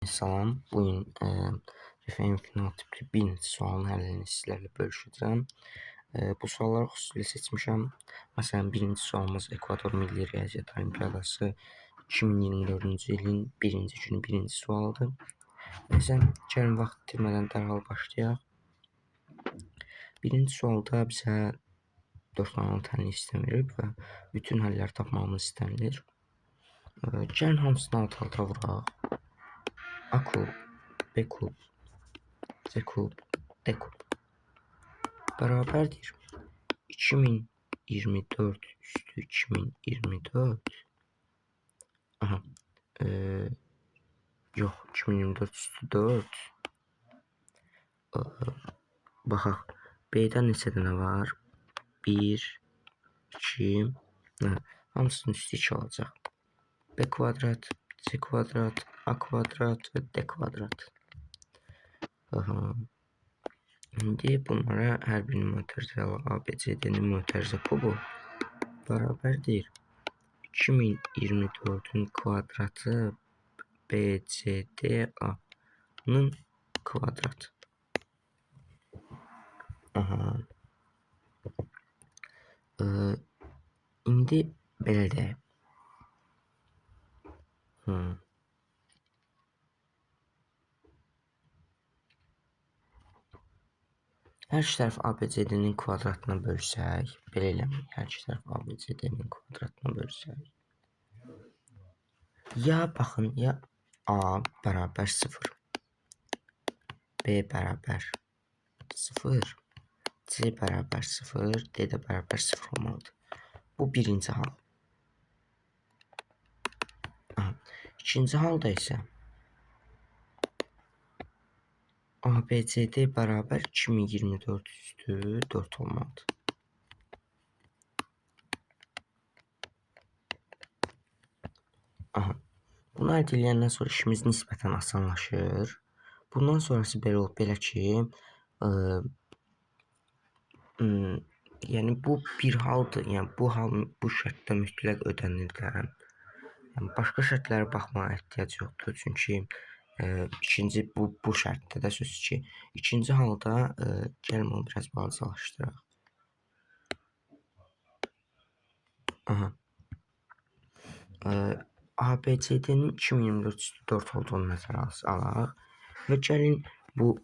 Salam, bugün RFM final tipli birinci sualın həllini sizlərlə bölüşəcəm. Bu sualları xüsusilə seçmişəm. Məsələn, birinci sualımız Ekvador Milli Riyaziyyat Olimpiyadası 2024-cü ilin birinci günü birinci sualdır. Nəysə, gəlin vaxt itirmədən dərhal başlayaq. Birinci sualda bizə 4 dənə alternativ sistem verib və bütün həlləri tapmamız istənilir. Gəlin hamısını alt-alta vuraq. A kub, B kub, C kub, D kub bərabərdir 2024 üstü 2024. Aha, yox, 2024 üstü 4. Baxaq, B-dən neçə dənə var? 1, 2, hamısının üstü 2 olacaq. B kvadrat, C kvadrat, A kvadrat və D kvadrat. İndi bunlara hər birinin mötərizəli A, B, C, D-nin mötərizə kubu bərabərdir 2024-ün kvadratı B, C, D, A-nın kvadratı. İndi belə deyək. Hər iki tərəf ABCD-nin kvadratına bölsək, belə eləməyik, hər iki tərəf ABCD-nin kvadratına bölsək. Ya baxın, ya A bərabər 0, B bərabər 0, C bərabər 0, D də bərabər 0 olmalıdır. Bu birinci hal. İkinci halda isə ABCD bərabər 2024 üstü 4 olmalıdır. Bunu əldə edəndən sonra işimiz nisbətən asanlaşır. Bundan sonrası belə olub, belə ki, yəni bu bir haldır. Yəni bu hal bu şərtdə mütləq ödənirlər. Yəni başqa şərtlərə baxmağa ehtiyac yoxdur. Çünki ikinci bu şərtdə də sözsüz ki, ikinci halda gəlin onu biraz balacalaşdıraq. ABCD-nin 2024 üstü 4 olduğunu nəzərə alaq və gəlin bu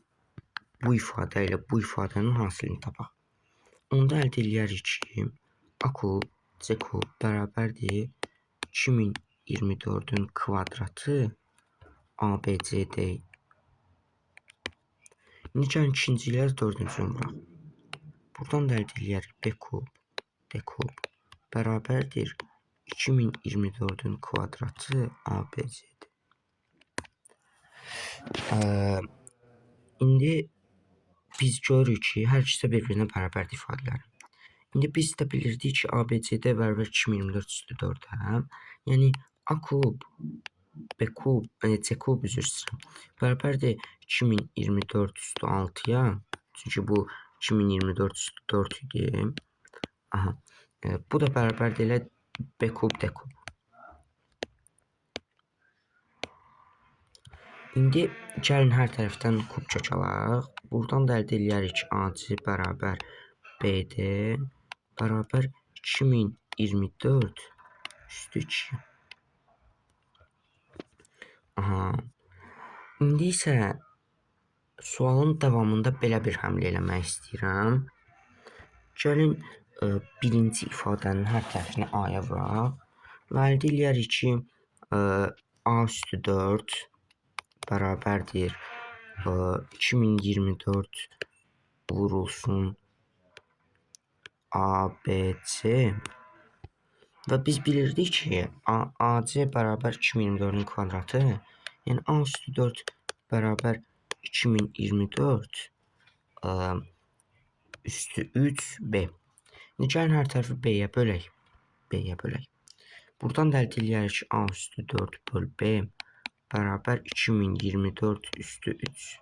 ifadə ilə bu ifadənin hasilini tapaq. Onda əldə edərik ki, A kub, C kub bərabərdir 2024-ün kvadratı ABCD. İndi gəlin ikinciyə dördüncü vuraq. Buradan da əldə edərik B kub, D kub bərabərdir 2024-ün kvadratı ABCD. İndi biz görürük ki, hər ikisi bir-birinə bərabərdir ifadələr. İndi biz də bilirdik ki, ABCD bərabər 2024 üstü 4-ə. Yəni A kub, B kub, C kub üzr istəyirəm. Bərabərdir 2024 üstü 6-ya. Çünki bu 2024 üstü 4 idi. Bu da bərabərdir elə B kub, D kub. İndi gəlin hər tərəfdən kub kök alaq. Buradan da əldə edərik ki, AC bərabər BD bərabər 2024 üstü 2. İndi isə sualın davamında belə bir həmlə eləmək istəyirəm. Gəlin birinci ifadənin hər tərəfini A-ya vuraq və əldə edərik ki, A üstü 4 bərabərdir 2024 vurulsun ABC və biz bilirdik ki, AC bərabər 2024-ün kvadratı, yəni A üstü 4 bərabər 2024 üstü 3B. İndi gəlin hər tərəfi B-yə bölək. Buradan da əldə edərik ki, A üstü 4 böl B bərabər 2024 üstü 3.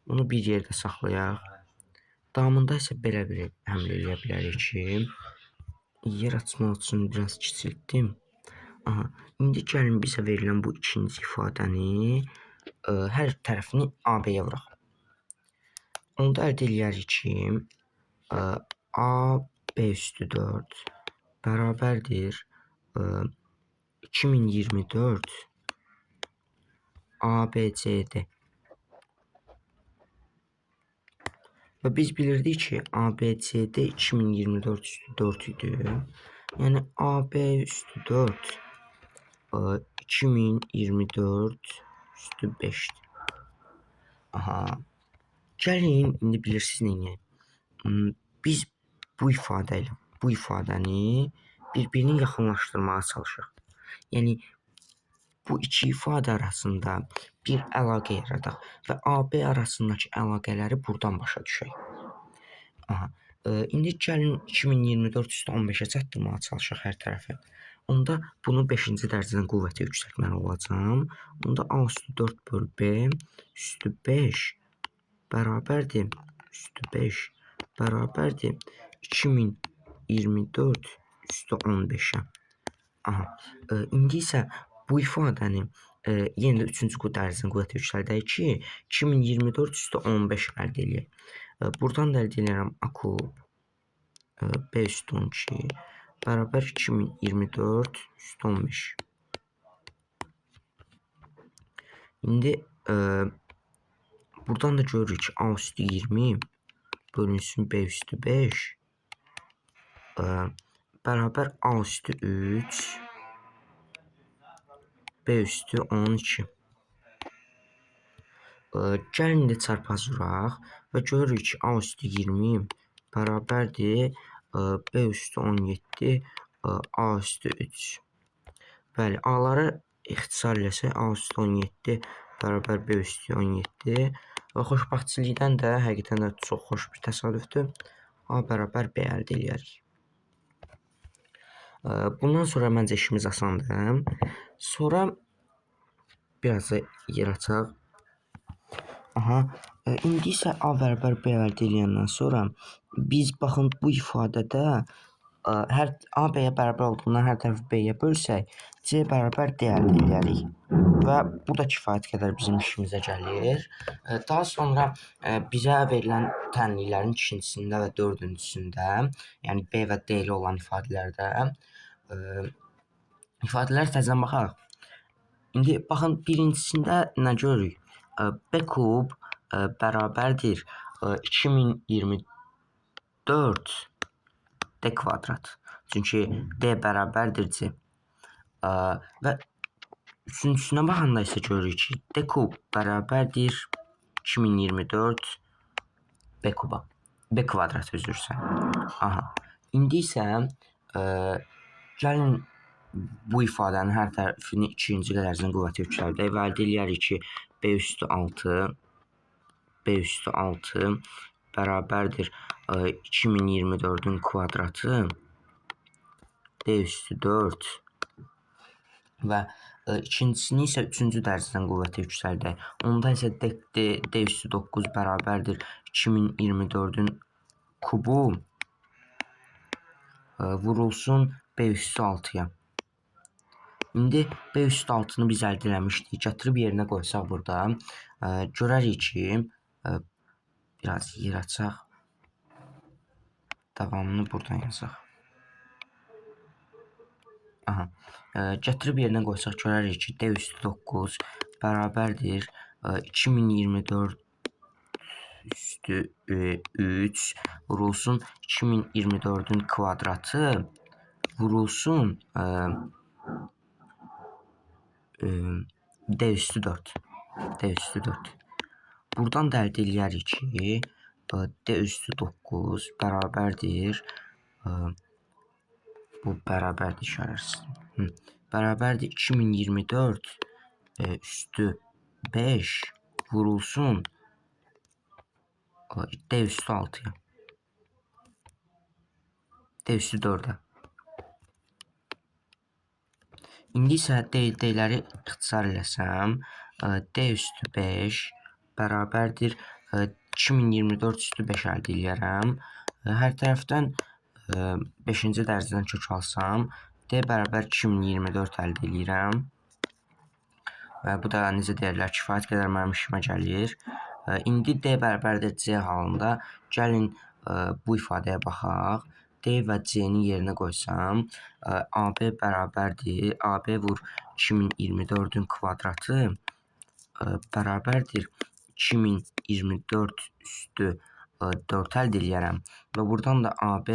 Bunu bir yerdə saxlayaq. Davamında isə belə bir həmlə eləyə bilərik ki, yer açmaq üçün biraz kiçiltdim. İndi gəlin bizə verilən bu ikinci ifadəni hər tərəfini AB-yə vuraq. Onda əldə edərik ki, AB üstü 4 bərabərdir 2024 ABCD. Və biz bilirdik ki, ABCD 2024 üstü 4 idi. Yəni AB üstü 4 2024 üstü 5'dir. Aha. Gəlin, indi bilirsiniz neyini? Biz bu ifadəni bir-birini yaxınlaşdırmağa çalışaq. Yəni bu iki ifadə arasında bir əlaqə yaradaq və AB arasındakı əlaqələri buradan başa düşək. Aha. İndi gəlin 2024 üstü 15'ə çatdırmağa çalışaq hər tərəfi. Onda bunu 5-ci dərəcədən qüvvətə yüksəltməli olacağam. Onda A üstü 4 bölü B üstü 5 bərabərdir üstü 5 bərabərdir 2024 üstü 15'ə. Aha. İndi isə bu ifadəni yenə də 3-cü dərəcədən qüvvətə yüksəldək ki, 2024 üstü 15 əldə edək. Buradan da əldə edirəm A kub B üstü 12 bərabər 2024 üstü 15. İndi buradan da görürük ki, A üstü 20 bölünsün B üstü 5 bərabər A üstü 3 B üstü 12. Gəlin indi çarpaz vuraq və görürük ki, A üstü 20 bərabərdir B üstü 17 A üstü 3. Bəli, A'ları ixtisar eləsək A üstü 17 bərabər B üstü 17 və xoşbəxtçilikdən də həqiqətən də çox xoş bir təsadüfdür. A bərabər B əldə edərik. Bundan sonra məncə işimiz asandır. Sonra biraz da yer açaq. Aha. İndi isə A bərabər B əldə edəndən sonra biz baxın bu ifadədə hər A B-yə bərabər olduğundan hər tərəfi B-yə bölsək C bərabər D əldə edərik. Və bu da kifayət qədər bizim işimizə gəlir. Daha sonra bizə verilən tənliklərin ikincisində və dördüncüsündə, yəni B və D ilə olan ifadələrdə ifadələr təzədən baxaq. İndi baxın birincisində nə görürük? B kub bərabərdir 2024 D kvadrat. Çünki D bərabərdir C. Və üçüncüsünə baxanda isə görürük ki, D kub bərabərdir 2024 B kuba. B kvadrat üzrsə. Aha. İndi isə gəlin bu ifadənin hər tərəfini 2-ci dərəcədən qüvvətə yüksəldək və əldə edərik ki, B üstü 6 bərabərdir 2024'ün kvadratı D üstü 4 və ikincisini isə 3-cü dərəcədən qüvvətə yüksəldək. Onda isə D üstü 9 bərabərdir 2024'ün kubu vurulsun B üstü 6'ya. İndi B üstü 6'nı biz əldə eləmişdik. Gətirib yerinə qoysaq burada. Görərik ki, biraz yer açaq. Davamını buradan yazaq. Aha. Gətirib yerinə qoysaq görərik ki, D üstü 9 bərabərdir 2024 üstü 3 vurulsun 2024'ün kvadratı vurulsun D üstü 4. D üstü 4. Buradan da əldə edərik ki, D üstü 9 bərabərdir bu bərabərdir işarəsiz. Bərabərdir 2024 üstü 5 vurulsun D üstü 6'ya. D üstü 4'ə. İndi isə D-ləri ixtisar eləsəm, D üstü 5 bərabərdir 2024 üstü 5 əldə edərəm. Hər tərəfdən 5-ci dərəcədən kök alsam, D bərabər 2024 əldə edirəm. Bu da necə deyirlər, kifayət qədər mənim işimə gəlir. İndi D bərabərdir C halında gəlin bu ifadəyə baxaq. D və C-ni yerinə qoysam, AB bərabərdir. AB vur 2024-ün kvadratı bərabərdir 2024 üstü 4 əldə eləyərəm. Və buradan da AB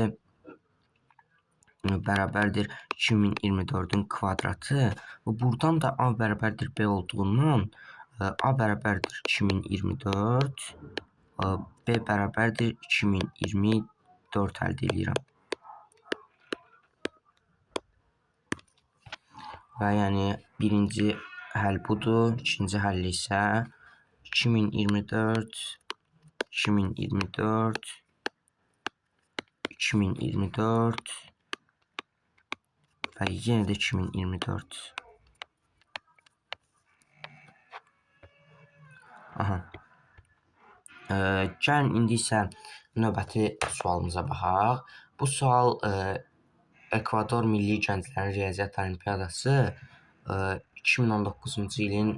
bərabərdir 2024-ün kvadratı. Və buradan da A bərabərdir B olduğundan A bərabərdir 2024, B bərabərdir 2024 əldə edirəm. Və yəni birinci həll budur, ikinci həll isə 2024, 2024, 2024 və yenə də 2024. Aha. Gəlin indi isə növbəti sualımıza baxaq. Bu sual Ekvador Milli Gənclərin Riyaziyyat Olimpiyadası 2019-cu ilin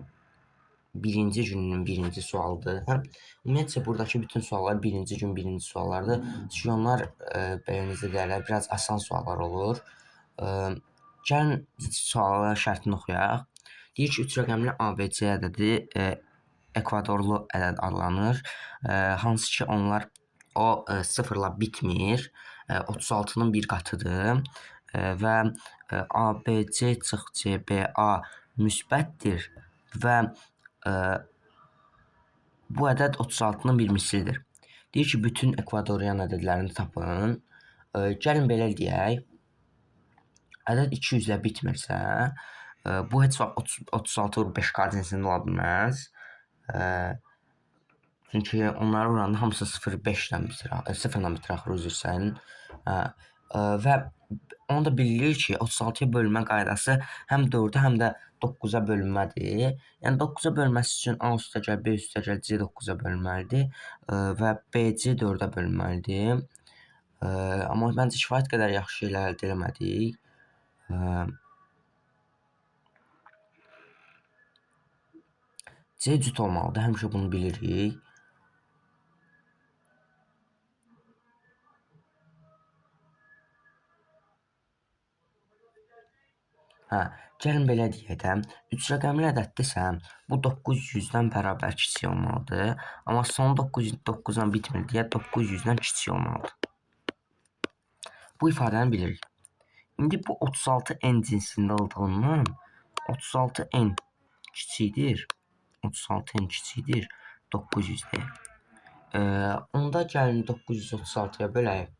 birinci gününün birinci sualıdır. Ümumiyyətcə buradakı bütün suallar birinci gün birinci suallardır. Çünki onlar belə necə deyirlər, biraz asan suallar olur. Gəlin sualların şərtini oxuyaq. Deyir ki, 3 rəqəmli ABC ədədi ekvadorlu ədəd adlanır. Hansı ki onlar o sıfırla bitmir. 36-nın bir qatıdır. Və ABC çıx CBA müsbətdir və bu ədəd 36-nın bir mislidir. Deyir ki, bütün ekvadorian ədədlərini tapın. Gəlin belə deyək. Ədəd 200 ilə bitmirsə, bu heç vaxt 36 5 koordinatında ola bilməz. Çünki onların oranında hamısı 0,5-lə bitir, 0-la bitir axı üzrsən. Və onu da bilirik ki, 36-ya bölünmə qaydası həm 4-ə, həm də 9-a bölünmədir. Yəni 9-a bölünməsi üçün A üstəgəl, B üstəgəl, C 9-a bölünməlidir və BC 4-ə bölünməlidir. Amma məncə kifayət qədər yaxşı şeylər əldə eləmədik. C cüt olmalıdır, həmişə bunu bilirik. Gəlin belə deyək də, 3 rəqəmli ədəddirsə, bu 900-dən bərabər kiçik olmalıdır. Amma son 9-dan bitmir deyə 900-dən kiçik olmalıdır. Bu ifadəni bilirik. İndi bu 36n cinsində olduğundan 36n kiçikdir. 36n kiçikdir 900-dir. Onda gəlin 936-ya bölək.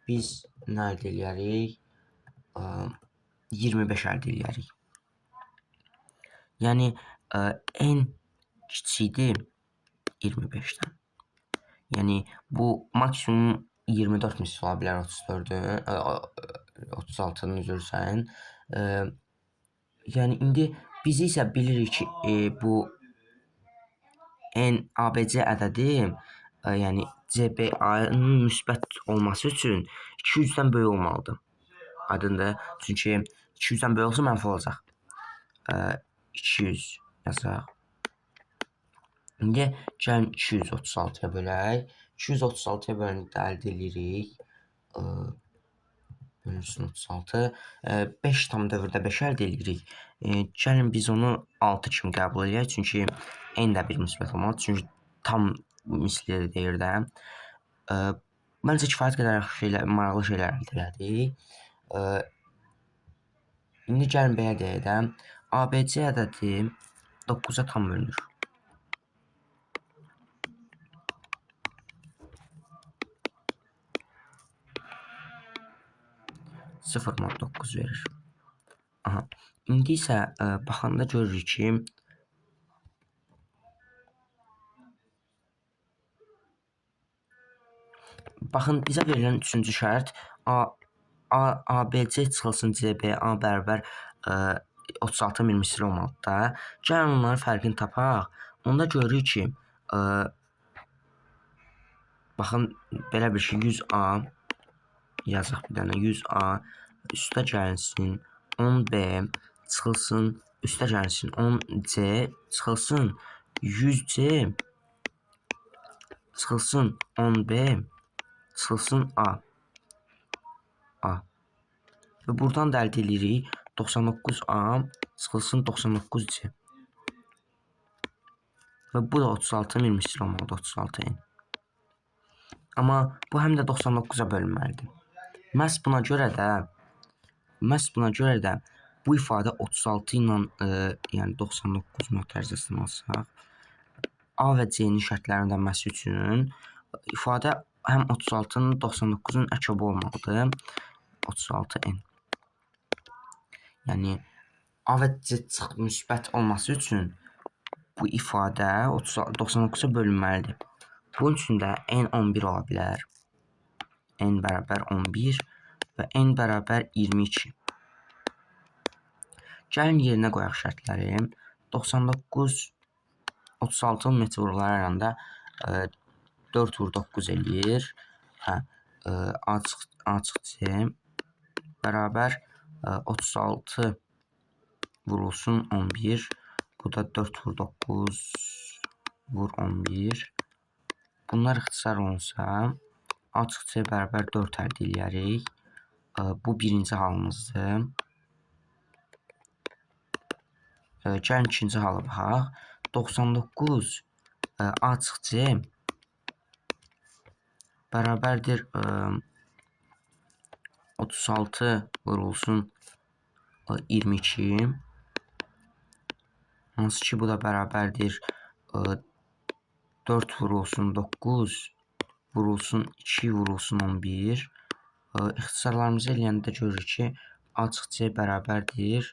Biz nə əldə eləyərik? 25 əldə eləyərik. Yəni n kiçikdir 25-dən. Yəni bu maksimum 24 misli ola bilər 34-ün, 36-nın üzrsən. Yəni indi biz isə bilirik ki, bu n ABC ədədi, yəni CBA-nın müsbət olması üçün 200-dən böyük olmalıdır. Aydındır. Çünki 200-dən böyük olsa mənfi olacaq. 200 yazaq. İndi gəlin 236-ya bölək. 236-ya bölündükdə əldə edirik. Bölünsün 36. 5 tam dövrdə 5 əldə edirik. Gəlin biz onu 6 kimi qəbul edək. Çünki n də bir müsbət olmalı. Çünki tam misli deyir də. Məncə kifayət qədər maraqlı şeylər əldə elədik. İndi gəlin belə deyək də, ABC ədədi 9-a tam bölünür. 0,9 verir. Aha. İndi isə baxanda görürük ki, baxın bizə verilən 3-cü şərt ABC çıxılsın CBA bərabər 36 min misli olmalıdır da. Gəlin onların fərqini tapaq. Onda görürük ki, baxın belə bir şey 100A yazaq bir dənə 100A üstə gəlinsin 10B çıxılsın üstə gəlsin 10C çıxılsın 100C çıxılsın 10B çıxılsın A. Və buradan da əldə edirik 99A çıxılsın 99C. Və bu da 36 bir misli olmalıdır 36-ın. Amma bu həm də 99-a bölünməlidir. Məhz buna görə də bu ifadə 36 ilə yəni 99 mötərizəsini alsaq, A və C-nin şərtlərinin ödənməsi üçün ifadə həm 36-nın 99-un əkabi olmalıdır. 36N. Yəni A və C müsbət olması üçün bu ifadə 99-a bölünməlidir. Bunun üçün də N 11 ola bilər. N bərabər 11 və N bərabər 22. Gəlin yerinə qoyaq şərtləri. 99 36 metr vurulur arasında 4 vur 9 eləyir. Açıq C bərabər 36 vurulsun 11. Bu da 4 vur 9 vur 11. Bunlar ixtisar olunsa açıq C bərabər 4 əldə eləyərik. Bu birinci halımızdır. Gəlin ikinci hala baxaq. 99 açıq C bərabərdir 36 vurulsun 22. Hansı ki bu da bərabərdir 4 vurulsun 9 vurulsun 2 vurulsun 11. İxtisarlarımızı eləyəndə görürük ki açıq C bərabərdir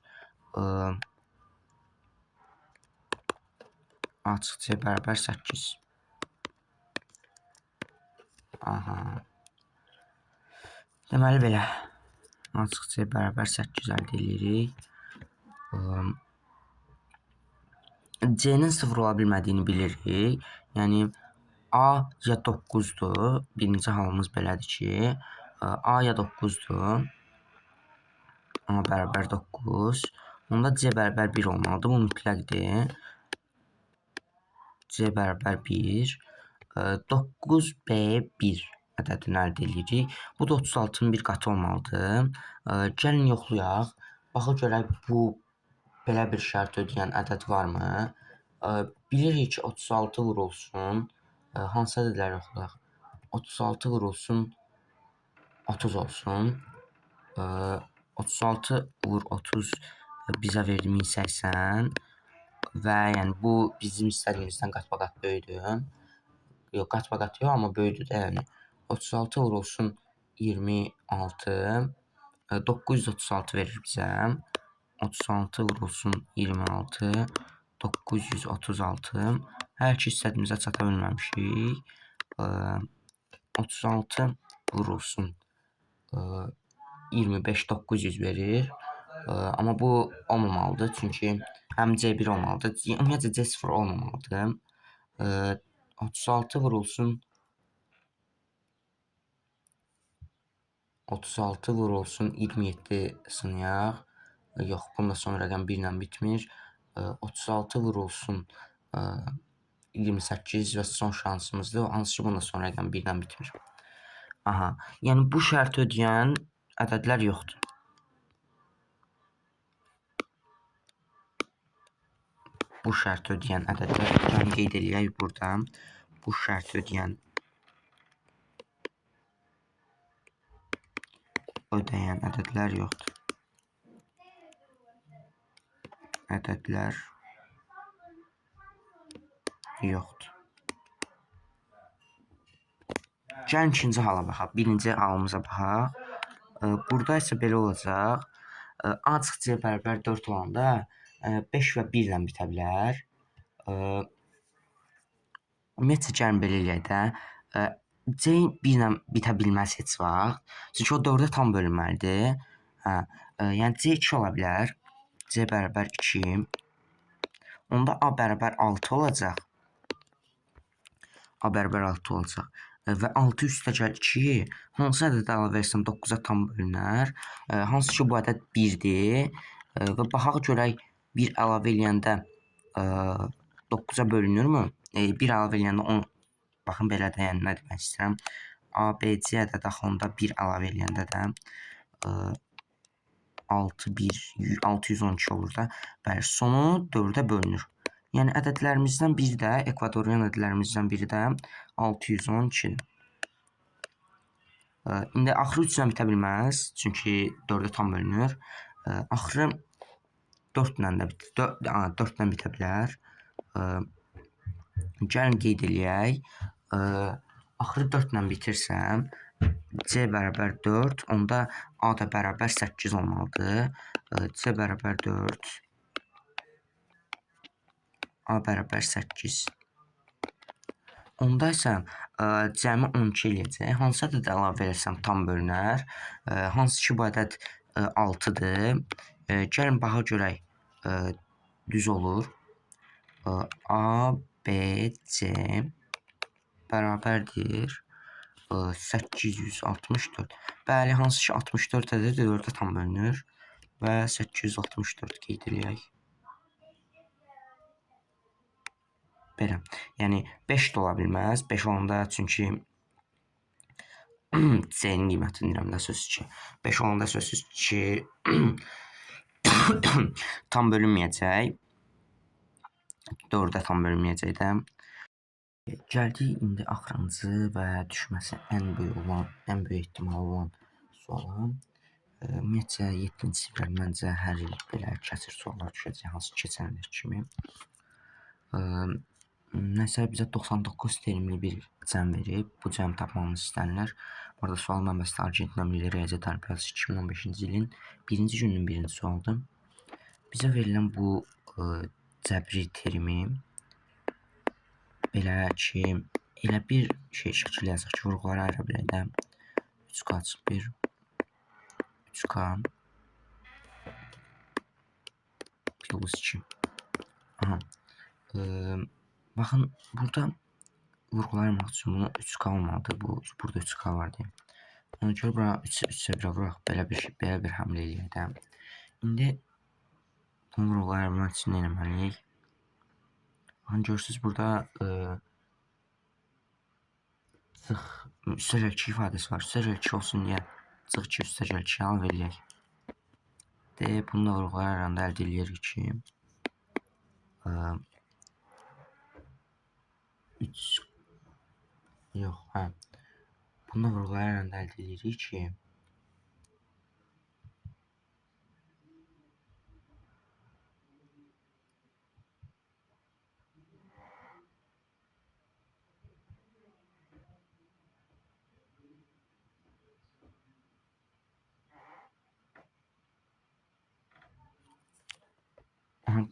açıq C bərabər 8. Deməli belə. Açıq C bərabər 8 əldə edirik. C-nin 0 ola bilmədiyini bilirik. Yəni A ya 9-dur. Birinci halımız belədir ki, A ya 9-dur. A bərabər 9. Onda C bərabər 1 olmalıdır. Bu mütləqdir. C bərabər 1. 9B1 ədədini əldə edirik. Bu da 36-nın bir qatı olmalıdır. Gəlin yoxlayaq. Baxaq görək bu belə bir şərt ödəyən ədəd varmı? Bilirik ki 36 vurulsun. Hansı ədədləri yoxlayaq? 36 vurulsun 30 olsun. 36 vur 30 bizə verdi 1080. Və yəni bu bizim istədiyimizdən qat-baqat böyüdür. Yox, qat-baqat yox, amma böyüdür də yəni. 36 vurulsun 26. 936 verir bizə. 36 vurulsun 26. 936. Hər iki istədiyimizə çata bilməmişik. 36 vurulsun 25 900 verir. Amma bu olmamalıdır. Çünki həm C1 olmalıdır. Ümumiyyətlə C0 olmamalıdır. 36 vurulsun 27 sınayaq. Yox, bunda son rəqəm 1 ilə bitmir. 36 vurulsun 28 və son şansımızdır. Hansı ki, bunda son rəqəm 1 ilə bitmir. Yəni bu şərti ödəyən ədədlər yoxdur. Bu şərti ödəyən ədədlər qeyd eləyək burada. Bu şərti ödəyən ədədlər yoxdur. Ədədlər yoxdur. Gəlin ikinci hala baxaq. Birinci halımıza baxaq. Burada isə belə olacaq. Açıq C bərabər 4 olanda 5 və 1 ilə bitə bilər. Ümumiyyətlə gəlin belə eləyək də. C 1 ilə bitə bilməz heç vaxt. Çünki o 4-ə tam bölünməlidir. Yəni C 2 ola bilər. C bərabər 2. Onda A bərabər 6 olacaq. A bərabər 6 olacaq. Və 6 üstə gəl 2. Hansı ədəd əlavə etsəm 9-a tam bölünər. Hansı ki bu ədəd 1-dir. Və baxaq görək 1 əlavə eləyəndə 9-a bölünürmü? 1 əlavə eləyəndə 10. Baxın belə də, yəni nə demək istəyirəm? ABC ədədi axı onda 1 əlavə eləyəndə də 612 olur da. Bəli, sonu 4-ə bölünür. Yəni ədədlərimizdən biri də, ekvatorial ədədlərimizdən biri də 612-dir. İndi axırı 3-lə bitə bilməz, çünki 4-ə tam bölünür. Axırı 4-lə də 4-lə bitə bilər. Gəlin qeyd eləyək. Axırı 4-lə bitirsəm, C bərabər 4, onda A da bərabər 8 olmalıdır. C bərabər 4, A bərabər 8. Onda isə cəmi 12 eləyəcək. Hansı ədəd əlavə etsəm tam bölünər? Hansı ki bu ədəd 6-dır. Gəlin baxa görək. Düz olur. A, B, C bərabərdir 864. Bəli, hansı ki 64 ədədi 4-ə tam bölünür və 864 qeyd eləyək. Belə. Yəni 5 də ola bilməz. 5 olanda çünki C-nin qiymətini deyirəm də sözsüz ki. 5 olanda sözsüz ki tam bölünməyəcək. 4-ə tam bölünməyəcək də. Gəldik indi axırıncı və düşməsi ən böyük ehtimal olan suala. Ümumiyyətcə 7-ci siniflər məncə hər il belə kəsir suallar düşəcək, hansı keçən il kimi. Nəsə bizə 99 termli bir cəm verib. Bu cəm tapmamız istənilir. Burada sual mənbəsi Argentina Milli Riyaziyyat Olimpiadası 2015-ci ilin 1-ci gününün 1-ci sualıdır. Bizə verilən bu cəbri termi belə ki, elə bir şəkil yazaq ki, vurğuları ayıra bilək də. 3K açıq 1, 3K plus 2. Aha. Baxın, burada vurğulaymaq üçün bunu 3K olmalıdır. Burada 3K var deyə. Ona görə bura 3-ə 1 vuraq. Belə bir həmlə eləyək də. İndi bunu vurğulamaq üçün nə etməliyik? Baxın, görürsünüz burada çıx üstəgəl 2 ifadəsi var. Üstəgəl 2 olsun deyə çıx 2 üstəgəl 2 əlavə eləyək. Bunu da vurğulayaraq əldə edirik ki 3 yox, hə. Bunu da vurğulayaraq əldə edirik ki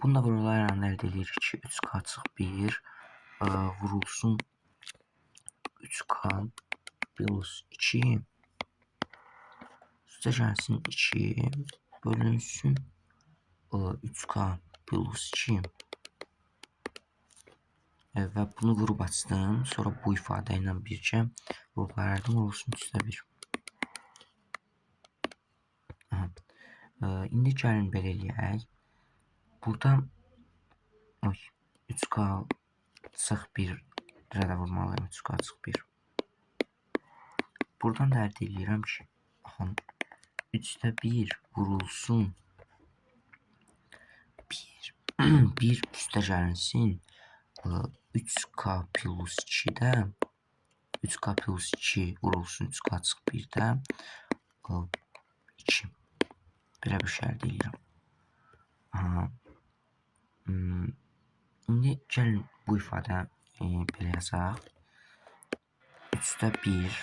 bunu da vurğulayaraq əldə edirik ki 3K açıq 1 vurulsun 3K plus 2 üstə gəlsin 2 bölünsün 3K plus 2 və bunu vurub açdım. Sonra bu ifadə ilə bircə vurğulardım vurulsun üstə 1. İndi gəlin belə eləyək. Burada 3K açıq 1 rədə vurmalıyım. 3K açıq 1. Buradan da əldə edirəm ki 3-də 1 vurulsun 1 üstə gəlinsin 3K plus 2-də 3K plus 2 vurulsun 3K açıq 1-də 2. Belə bir şey əldə edirəm. İndi gəlin bu ifadə belə yazaq. 3-də 1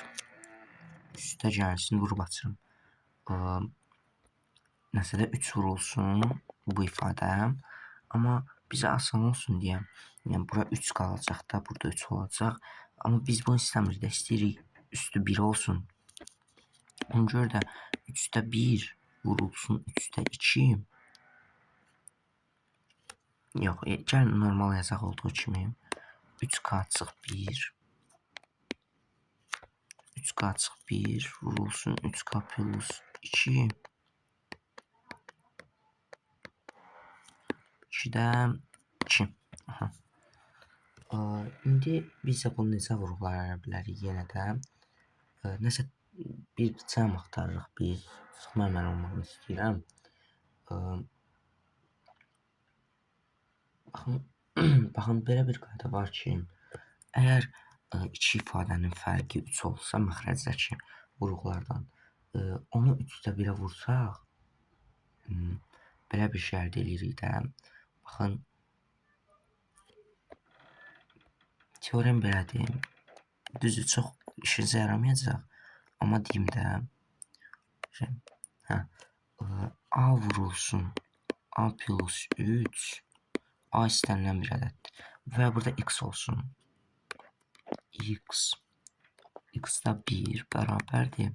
üstə gəlsin vurub açırım. Nəsə də 3 vurulsun bu ifadə. Amma bizə asan olsun deyə, yəni bura 3 qalacaq da, burada 3 olacaq. Amma biz bunu istəmirik də, istəyirik üstü 1 olsun. Ona görə də 3-də 1 vurulsun 3-də 2. Yox, gəlin normal yazaq olduğu kimi. 3K açıq 1 3K açıq 1 vurulsun 3K plus 2 2-də 2. Aha. İndi biz də bunu necə vurğulaya bilərik yenə də. Nəsə bir cəm axtarırıq biz. Sıxma mən olmağını istəyirəm. Baxın, belə bir qayda var ki, əgər iki ifadənin fərqi 3 olsa məxrəcdəki vurğulardan, onu 3/1-ə vursaq, belə bir şey əldə edirik də. Baxın, teorem belədir. Düzdür, çox işinizə yaramayacaq, amma deyim də. A vurulsun A plus 3, A istənilən bir ədəddir. Və burada x olsun. X-da 1 bərabərdir.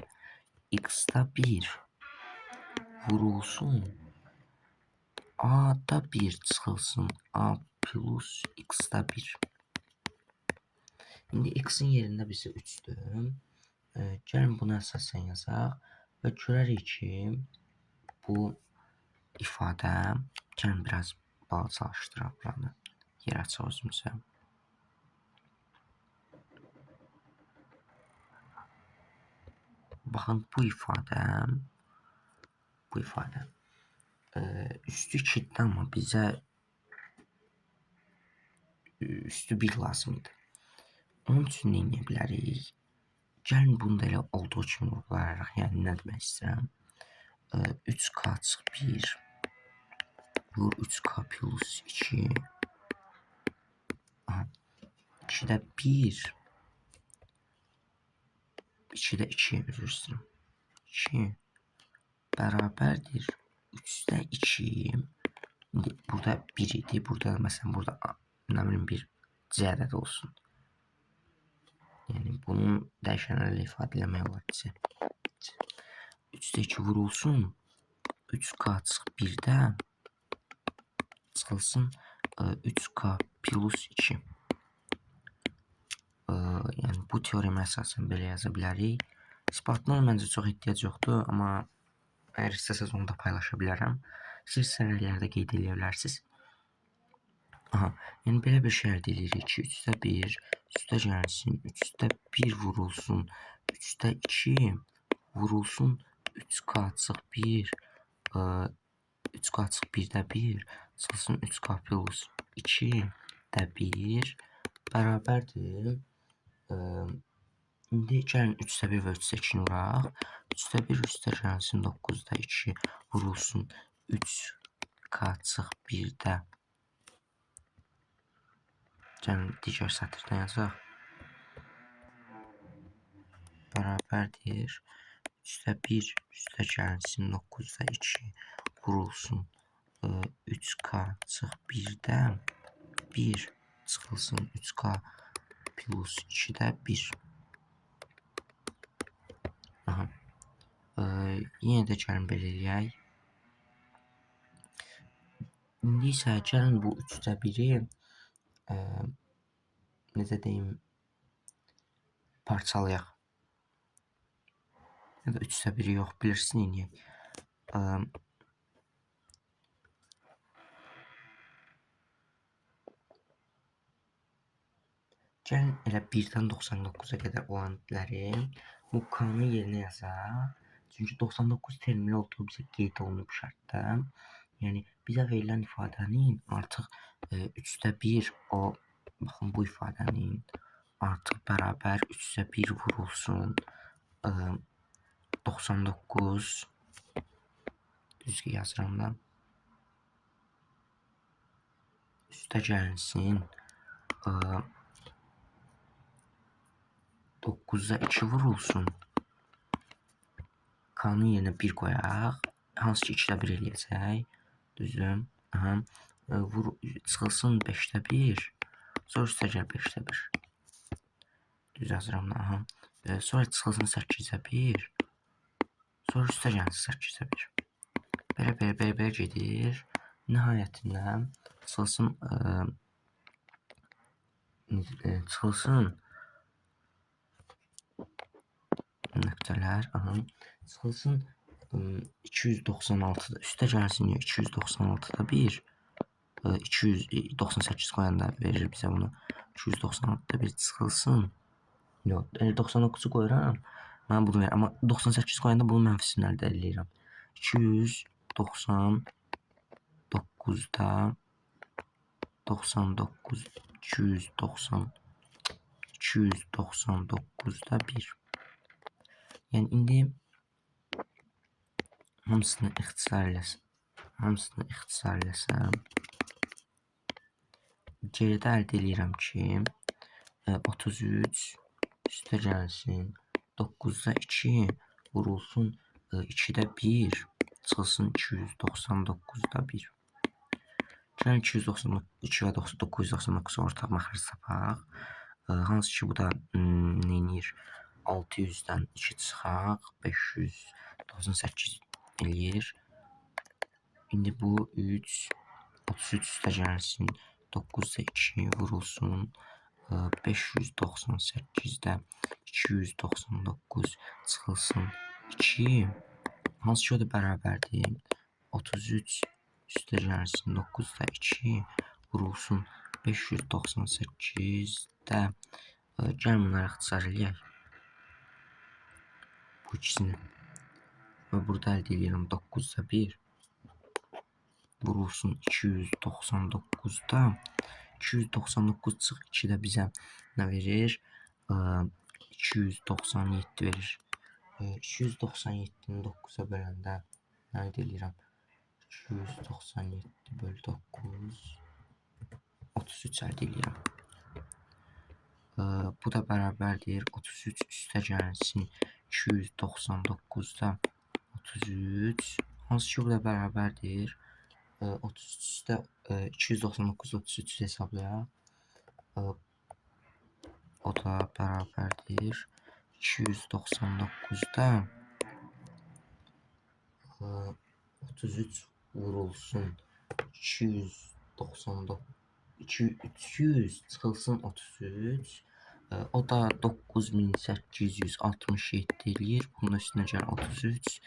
X-da 1 vurulsun. A-da 1 çıxılsın. A plus X-da 1. İndi x-in yerində bizə 3-dür. Gəlin bunu əsasən yazaq və görərik ki, bu ifadə, gəlin biraz balacalaşdıraq buranı. Yer açaq özümüzə. Baxın, bu ifadə üstü 2-dir, amma bizə üstü 1 lazımdır. Onun üçün nə edə bilərik? Gəlin bunu da elə olduğu kimi vurğulayaraq, yəni nə demək istəyirəm? 3k çıx 1 vur 3k plus 2. 2-də 1 2-də 2 üzr istəyirəm. 2 bərabərdir 3-də 2. İndi burada 1 idi. Burada məsələn burada nə bilim bir c ədədi olsun. Yəni bunun dəyişənlərlə ifadə eləmək olar ki. 3-də 2 vurulsun. 3k çıx 1-də çıxılsın 3k plus 2. Yəni bu teoremə əsasən belə yaza bilərik. İsbatına məncə çox ehtiyac yoxdur, amma əgər istəsəz onu da paylaşa bilərəm. Siz sənədlərdə qeyd edə bilərsiniz. Yəni belə bir şey əldə edirik ki, 3-də 1 üstə gəlsin, 3-də 1 vurulsun, 3-də 2 vurulsun, 3k çıx 1, 3k çıx 1-də 1 çıxılsın 3k plus 2-də 1 bərabərdir. İndi gəlin 3-də 1 və 3-də 2-ni vuraq. 3-də 1 üstə gəlsin 9-da 2 vurulsun 3k çıx 1-də. Gəlin digər sətirdən yazaq. Bərabərdir. 3-də 1 üstə gəlsin 9-da 2 vurulsun 3k çıx 1-də 1 çıxılsın 3k plus 2-də 1. Yenə də gəlin belə eləyək. İndi isə gəlin bu 3-də 1-i necə deyim, parçalayaq. Ya da 3-də 1-i yox, bilirsin eləyək. Gəlin elə 1-dən 99-a qədər olanları bu k-nın yerinə yazaq. Çünki 99 termini olduğu bizə qeyd olunub şərtdə. Yəni bizə verilən ifadənin artıq 3-də 1 o, baxın bu ifadənin artıq bərabər 3-də 1 vurulsun 99 düzgün yazıram da. Üstə gəlsin 9-da 2 vurulsun. K-nın yerinə 1 qoyaq. Hansı ki 2-də 1 eləyəcək. Düzdür. Çıxılsın 5-də 1. Sonra üstə gəl 5-də 1. Düz yazıram da. Sonra çıxılsın 8-də 1. Sonra üstə gəlsin 8-də 1. Belə gedir. Nəhayətində çıxılsın nöqtələr, çıxılsın 296-da, üstə gəlsin 296-da 1, 298 qoyanda verir bizə bunu. 296-da bir çıxılsın. Yox, 99-u qoyuram. Mən bunu verir. Amma 98 qoyanda bunun mənfisini əldə edirəm. 299-da 299-da 1. Yəni indi hamısını ixtisar eləsəm geridə əldə edirəm ki 33 üstə gəlsin 9-da 2 vurulsun 2-də 1 çıxılsın 299-da 1. Gəlin 292 və 999 ortaq məxrəc tapaq. Hansı ki bu da neyinir? 600-dən 2 çıxaq 598 eləyir. İndi bu 3 33 üstə gəlsin 9-da 2 vurulsun 598-də 299 çıxılsın 2. Hansı ki o da bərabərdir. 33 üstə gəlsin 9-da 2 vurulsun 598-də. Gəlin bunları ixtisar eləyək. Bu ikisini. Və burada əldə edirəm 9-da 1 vurulsun 299-da 299 çıx 2-də bizə nə verir? 297 verir. 297-ni 9-a böləndə nə əldə edirəm? 297 bölü 9 33 əldə edirəm. Bu da bərabərdir 33 üstə gəlsin 299-da 33. Hansı ki bu da bərabərdir 33-də 299 33 hesablayaq. O da bərabərdir 299-da 33 vurulsun 299 200 çıxılsın 33. O da 9867 eləyir. Bunun üstünə gəlir 33.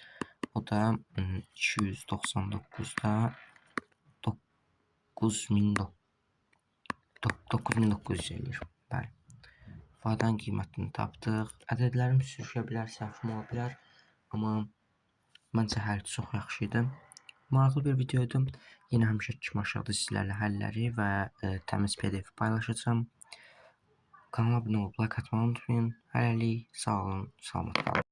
O da 299-da 9900 eləyir. Bəli. İfadanın qiymətini tapdıq. Ədədlərim sürüşə bilər, səhvim ola bilər. Amma məncə həll çox yaxşı idi. Maraqlı bir videoydu. Yenə həmişəki kimi aşağıda sizlərlə həlləri və təmiz PDF paylaşacağım. Kanala abunə olub like atmağı unutmayın. Hələlik sağ olun, salamat qalın.